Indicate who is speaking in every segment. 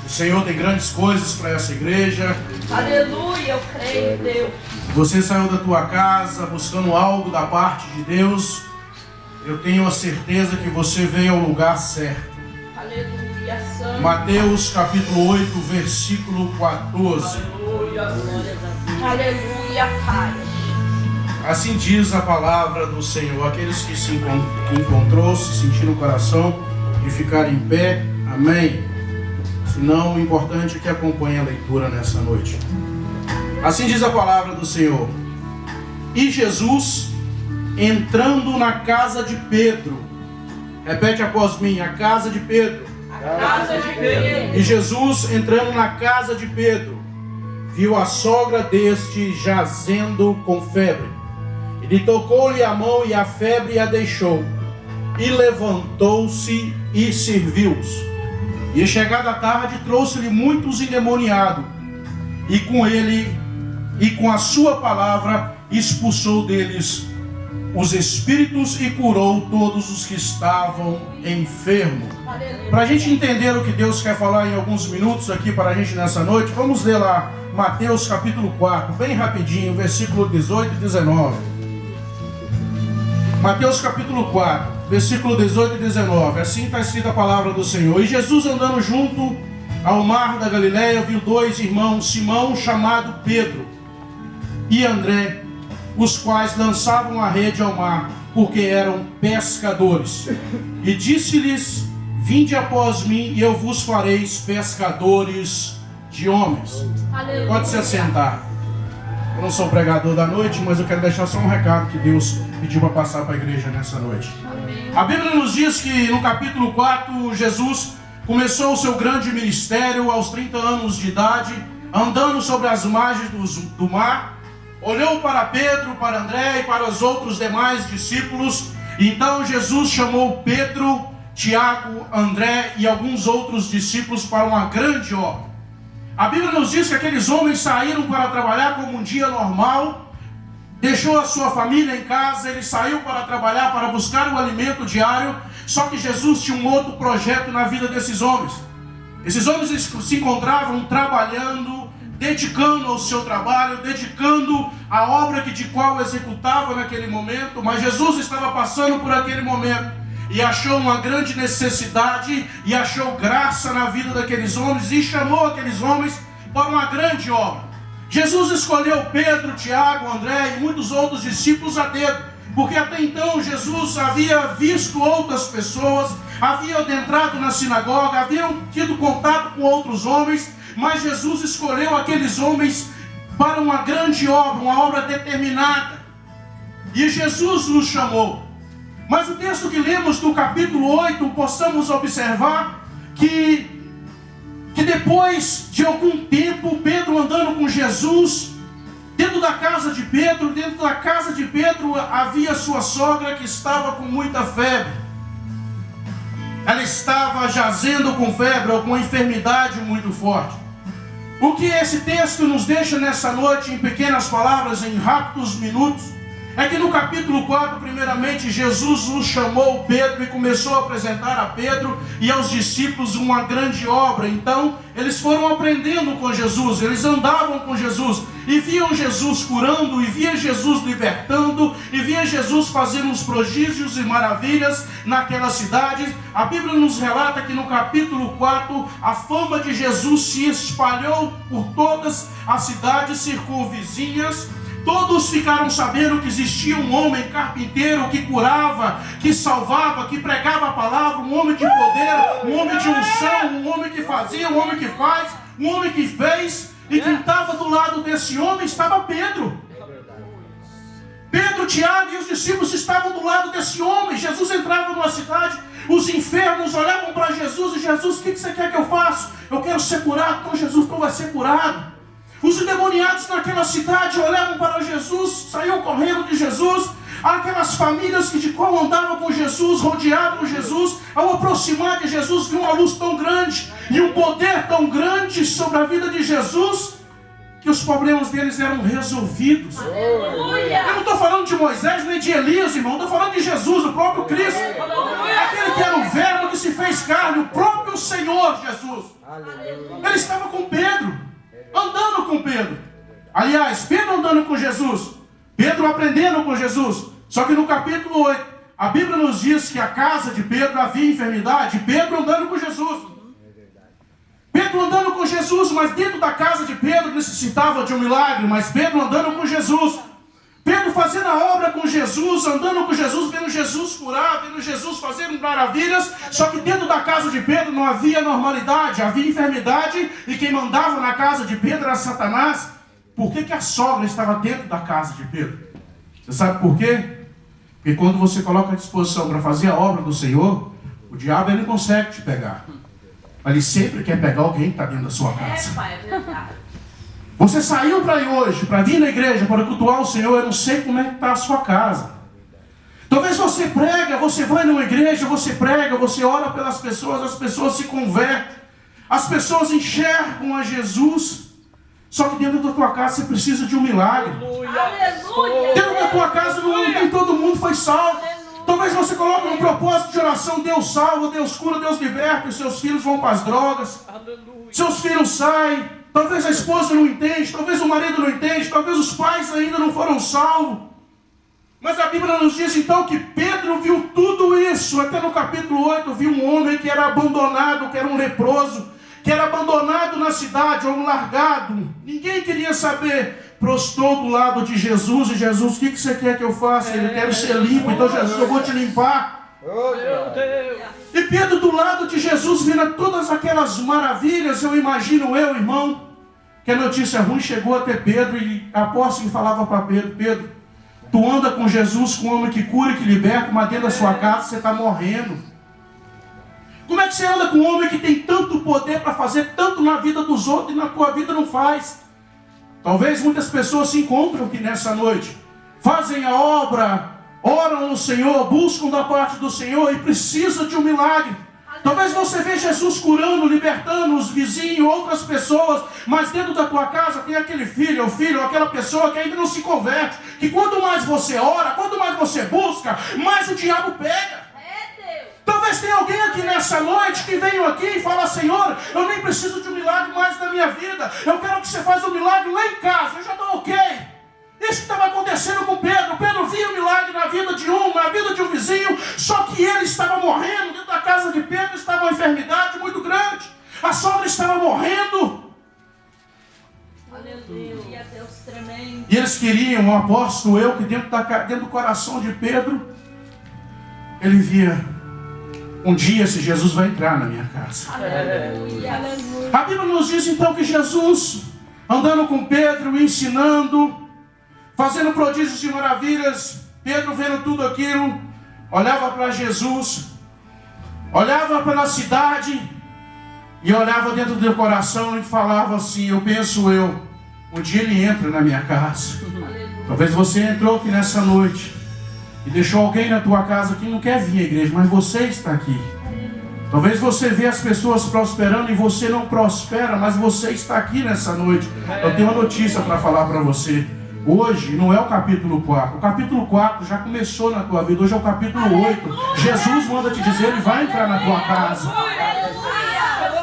Speaker 1: O Senhor tem grandes coisas para essa igreja.
Speaker 2: Aleluia, eu creio em Deus.
Speaker 1: Você saiu da tua casa buscando algo da parte de Deus. Eu tenho a certeza que você veio ao lugar certo.
Speaker 2: Aleluia, santo.
Speaker 1: Mateus capítulo 8, versículo 14.
Speaker 2: Aleluia, glória a Deus. Aleluia, Pai.
Speaker 1: Assim diz a palavra do Senhor. Aqueles que se encontrou, se sentiram no coração de ficar em pé. Amém. Se não, o importante é que acompanhe a leitura nessa noite. Assim diz a palavra do Senhor. E Jesus, entrando na casa de Pedro, repete após mim, a casa de Pedro.
Speaker 2: A casa de Pedro.
Speaker 1: E Jesus, entrando na casa de Pedro, viu a sogra deste jazendo com febre. Ele tocou-lhe a mão e a febre a deixou. E levantou-se e serviu-os. E chegada a tarde, trouxe-lhe muitos endemoniados. E com ele, e com a sua palavra, expulsou deles os espíritos e curou todos os que estavam enfermos. Para a gente entender o que Deus quer falar em alguns minutos aqui para a gente nessa noite, vamos ler lá Mateus capítulo 4, bem rapidinho, versículo 18 e 19. Mateus capítulo 4, versículo 18 e 19. Assim está escrita a palavra do Senhor. E Jesus, andando junto ao mar da Galileia, viu dois irmãos, Simão, chamado Pedro, e André, os quais lançavam a rede ao mar, porque eram pescadores. E disse-lhes: vinde após mim, e eu vos farei pescadores de homens.
Speaker 2: Aleluia.
Speaker 1: Pode se assentar. Eu não sou pregador da noite, mas eu quero deixar só um recado que Deus pediu para passar para a igreja nessa noite.
Speaker 2: Amém.
Speaker 1: A Bíblia nos diz que no capítulo 4, Jesus começou o seu grande ministério aos 30 anos de idade, andando sobre as margens do mar. Olhou para Pedro, para André e para os outros demais discípulos. Então Jesus chamou Pedro, Tiago, André e alguns outros discípulos para uma grande obra. A Bíblia nos diz que aqueles homens saíram para trabalhar como um dia normal, deixou a sua família em casa, ele saiu para trabalhar, para buscar o alimento diário, só que Jesus tinha um outro projeto na vida desses homens. Esses homens se encontravam trabalhando, dedicando ao seu trabalho, dedicando à obra de qual executava naquele momento, mas Jesus estava passando por aquele momento e achou uma grande necessidade e achou graça na vida daqueles homens e chamou aqueles homens para uma grande obra. Jesus escolheu Pedro, Tiago, André e muitos outros discípulos a dedo, porque até então Jesus havia visto outras pessoas, havia adentrado na sinagoga, haviam tido contato com outros homens, mas Jesus escolheu aqueles homens para uma grande obra, uma obra determinada. E Jesus nos chamou. Mas o texto que lemos do capítulo 8, possamos observar que depois de algum tempo, Pedro andando com Jesus, dentro da casa de Pedro, havia sua sogra que estava com muita febre. Ela estava jazendo com febre ou com uma enfermidade muito forte. O que esse texto nos deixa nessa noite, em pequenas palavras, em rápidos minutos, é que no capítulo 4, primeiramente, Jesus nos chamou Pedro e começou a apresentar a Pedro e aos discípulos uma grande obra. Então, eles foram aprendendo com Jesus, eles andavam com Jesus e viam Jesus curando, e via Jesus libertando, e via Jesus fazendo os prodígios e maravilhas naquela cidade. A Bíblia nos relata que no capítulo 4, a fama de Jesus se espalhou por todas as cidades circunvizinhas. Todos ficaram sabendo que existia um homem carpinteiro que curava, que salvava, que pregava a palavra, um homem de poder, um homem de unção, um homem que fazia, um homem que faz, um homem que fez. E quem estava do lado desse homem estava Pedro. Pedro, Tiago e os discípulos estavam do lado desse homem. Jesus entrava numa cidade, os enfermos olhavam para Jesus e Jesus: o que você quer que eu faça? Eu quero ser curado. Então Jesus, tu vai ser curado. Os endemoniados naquela cidade olhavam para Jesus, saíam correndo de Jesus. Aquelas famílias que de qual andavam com Jesus, rodeavam Jesus, ao aproximar de Jesus, viam uma luz tão grande e um poder tão grande sobre a vida de Jesus, que os problemas deles eram resolvidos.
Speaker 2: Aleluia.
Speaker 1: Eu não estou falando de Moisés nem de Elias, irmão. Estou falando de Jesus, o próprio Cristo.
Speaker 2: Aleluia.
Speaker 1: Aquele que era o verbo que se fez carne, o próprio Senhor Senhor Jesus. Ele estava com Pedro, andando com Pedro. Aliás, Pedro andando com Jesus, Pedro aprendendo com Jesus. Só que no capítulo 8, a Bíblia nos diz que a casa de Pedro havia enfermidade, Pedro andando com Jesus. Pedro andando com Jesus, mas dentro da casa de Pedro necessitava de um milagre, mas Pedro andando com Jesus. Pedro fazendo a obra com Jesus, andando com Jesus, vendo Jesus curar, vendo Jesus fazendo maravilhas. Só que dentro da casa de Pedro não havia normalidade, havia enfermidade. E quem mandava na casa de Pedro era Satanás. Por que a sogra estava dentro da casa de Pedro? Você sabe por quê? Porque quando você coloca à disposição para fazer a obra do Senhor, o diabo ele não consegue te pegar. Mas ele sempre quer pegar alguém que está dentro da sua casa.
Speaker 2: Pai, é verdade.
Speaker 1: Você saiu para ir hoje, para vir na igreja, para cultuar o Senhor, eu não sei como é que está a sua casa. Talvez você prega, você vai numa igreja, você prega, você ora pelas pessoas, as pessoas se convertem, as pessoas enxergam a Jesus. Só que dentro da tua casa você precisa de um milagre.
Speaker 2: Aleluia.
Speaker 1: Dentro da tua casa nem todo mundo foi salvo. Talvez você coloque um propósito de oração, Deus salva, Deus cura, Deus liberta, e seus filhos vão para as drogas. Seus filhos saem. Talvez a esposa não entende, talvez o marido não entende, talvez os pais ainda não foram salvos. Mas a Bíblia nos diz então que Pedro viu tudo isso. Até no capítulo 8 viu um homem que era abandonado, que era um leproso, que era abandonado na cidade, ou largado. Ninguém queria saber. Prostou do lado de Jesus, e Jesus, o que você quer que eu faça? Ele quer ser limpo, então Jesus, eu vou te limpar.
Speaker 3: Meu Deus.
Speaker 1: E Pedro do lado de Jesus, vendo todas aquelas maravilhas, eu imagino irmão, que a notícia ruim chegou até Pedro, e a apóstolo falava para Pedro, Pedro, tu anda com Jesus, com um homem que cura e que liberta, mas dentro da sua casa você está morrendo. Como é que você anda com um homem que tem tanto poder para fazer tanto na vida dos outros e na tua vida não faz? Talvez muitas pessoas se encontram aqui nessa noite, fazem a obra, oram no Senhor, buscam da parte do Senhor e precisam de um milagre. Talvez você veja Jesus curando, libertando os vizinhos, outras pessoas, mas dentro da tua casa tem aquele filho ou aquela pessoa que ainda não se converte, que quanto mais você ora, quanto mais você busca, mais o diabo pega. Talvez tenha alguém aqui nessa noite que veio aqui e fala, Senhor, eu nem preciso de um milagre mais na minha vida, eu quero que você faça um milagre lá em casa, eu já estou ok. Isso que estava acontecendo com Pedro. Pedro via um milagre na vida de um vizinho, só que ele estava morrendo. Dentro da casa de Pedro estava uma enfermidade muito grande. A sogra estava morrendo.
Speaker 2: Aleluia, Deus tremendo.
Speaker 1: E eles queriam, o apóstolo, que dentro do coração de Pedro, ele via, um dia esse Jesus vai entrar na minha casa.
Speaker 2: Aleluia, aleluia.
Speaker 1: A Bíblia nos diz então que Jesus, andando com Pedro, ensinando, fazendo prodígios e maravilhas, Pedro vendo tudo aquilo, olhava para Jesus, olhava pela cidade, e olhava dentro do coração e falava assim, um dia ele entra na minha casa. Talvez você entrou aqui nessa noite, e deixou alguém na tua casa que não quer vir à igreja, mas você está aqui. Talvez você vê as pessoas prosperando e você não prospera, mas você está aqui nessa noite. Eu tenho uma notícia para falar para você. Hoje não é o capítulo 4. O capítulo 4 já começou na tua vida. Hoje é o capítulo 8. Jesus manda te dizer, ele vai entrar na tua casa.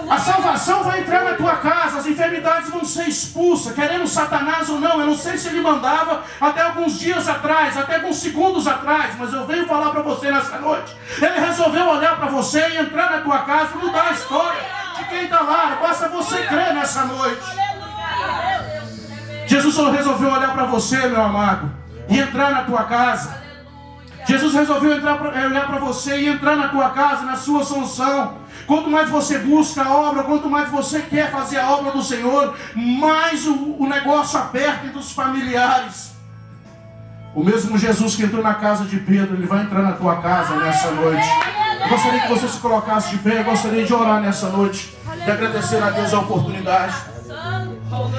Speaker 1: A salvação vai entrar na tua casa. As enfermidades vão ser expulsas. Querendo Satanás ou não. Eu não sei se ele mandava até alguns dias atrás, até alguns segundos atrás. Mas eu venho falar para você nessa noite. Ele resolveu olhar para você e entrar na tua casa e mudar a história de quem está lá. Basta você crer nessa noite. Jesus resolveu olhar para você, meu amado, e entrar na tua casa. Jesus resolveu olhar para você e entrar na tua casa, na sua solução. Quanto mais você busca a obra, quanto mais você quer fazer a obra do Senhor, mais o negócio aperta entre os familiares. O mesmo Jesus que entrou na casa de Pedro, ele vai entrar na tua casa nessa noite. Eu gostaria que você se colocasse de pé, eu gostaria de orar nessa noite, de agradecer a Deus a oportunidade.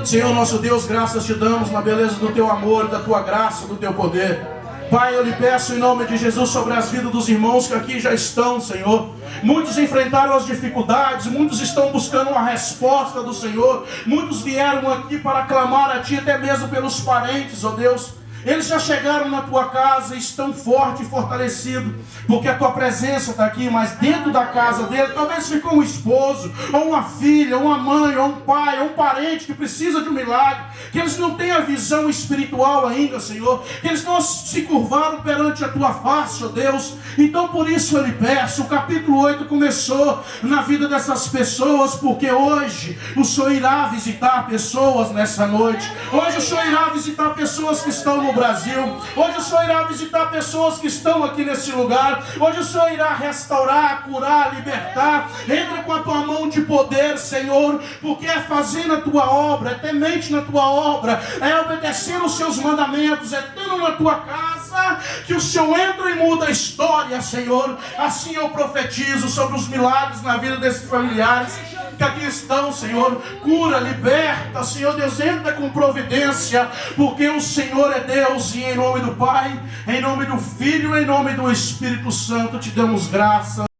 Speaker 1: Senhor nosso Deus, graças te damos na beleza do teu amor, da tua graça, do teu poder. Pai, eu lhe peço em nome de Jesus sobre as vidas dos irmãos que aqui já estão, Senhor. Muitos enfrentaram as dificuldades, muitos estão buscando uma resposta do Senhor. Muitos vieram aqui para clamar a Ti, até mesmo pelos parentes, ó Deus. Eles já chegaram na tua casa e estão fortes e fortalecidos, porque a tua presença está aqui, mas dentro da casa dele, talvez ficou um esposo, ou uma filha, ou uma mãe, ou um pai, ou um parente que precisa de um milagre, que eles não têm a visão espiritual ainda, Senhor, que eles não se curvaram perante a tua face, ó Deus. Então por isso eu lhe peço, o capítulo 8 começou na vida dessas pessoas, porque hoje o Senhor irá visitar pessoas nessa noite. Hoje o Senhor irá visitar pessoas que estão no Brasil. Hoje o Senhor irá visitar pessoas que estão aqui nesse lugar. Hoje o Senhor irá restaurar, curar, libertar. Entra com a tua mão de poder, Senhor, porque é fazendo a tua obra, é temente na tua obra, é obedecendo os seus mandamentos, é estando na tua casa, que o Senhor entra e muda a história, Senhor. Assim eu profetizo sobre os milagres na vida desses familiares que aqui estão, Senhor. Cura, liberta, Senhor Deus, entra com providência, porque o Senhor é Deus. E em nome do Pai, em nome do Filho, em nome do Espírito Santo, te damos graça.